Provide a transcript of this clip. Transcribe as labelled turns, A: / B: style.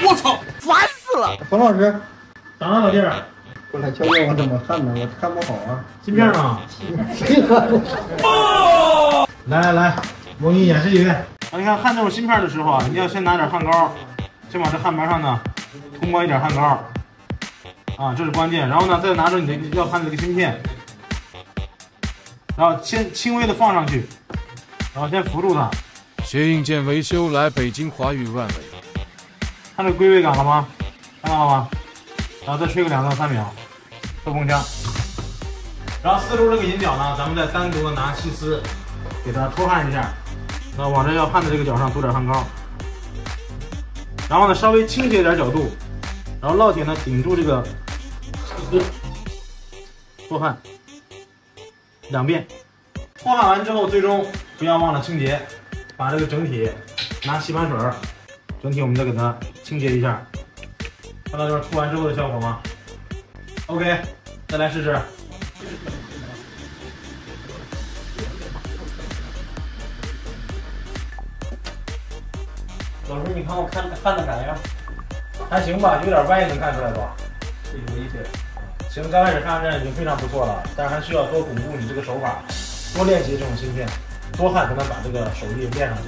A: 我操，烦死了！
B: 冯老师，
C: 咋了，老弟儿？
B: 过来教教我怎么焊呢？我焊不好啊。
C: 芯片呢？
B: 谁焊的？
C: 来，我给你演示一遍。
A: 你看焊这种芯片的时候啊，你要先拿点焊膏，先把这焊盘上呢通过一点焊膏，啊，这是关键。然后呢，再拿着你的要焊的这个芯片，然后先轻微的放上去，然后先扶住它。
D: 学硬件维修来北京华宇万维，
A: 看这个归位感了吗？看到了吗？然后再吹个2到3秒，透风枪。然后四周这个引脚呢，咱们再单独的拿细丝给它拖焊一下，那往这要焊的这个角上涂点焊膏，然后呢稍微倾斜点角度，然后烙铁呢顶住这个细丝，拖焊2遍。拖焊完之后，最终不要忘了清洁，把这个整体拿吸盘水整体我们再给它清洁一下。看到这涂完之后的效果吗 ？OK， 再来试试。
C: 老师，你看我焊的咋样？
A: 还行吧，有点歪，能看出来吧？
C: 有一些。
A: 行，刚开始看这已经非常不错了，但是还需要多巩固你这个手法，多练习这种芯片，多焊才能把这个手艺练上去。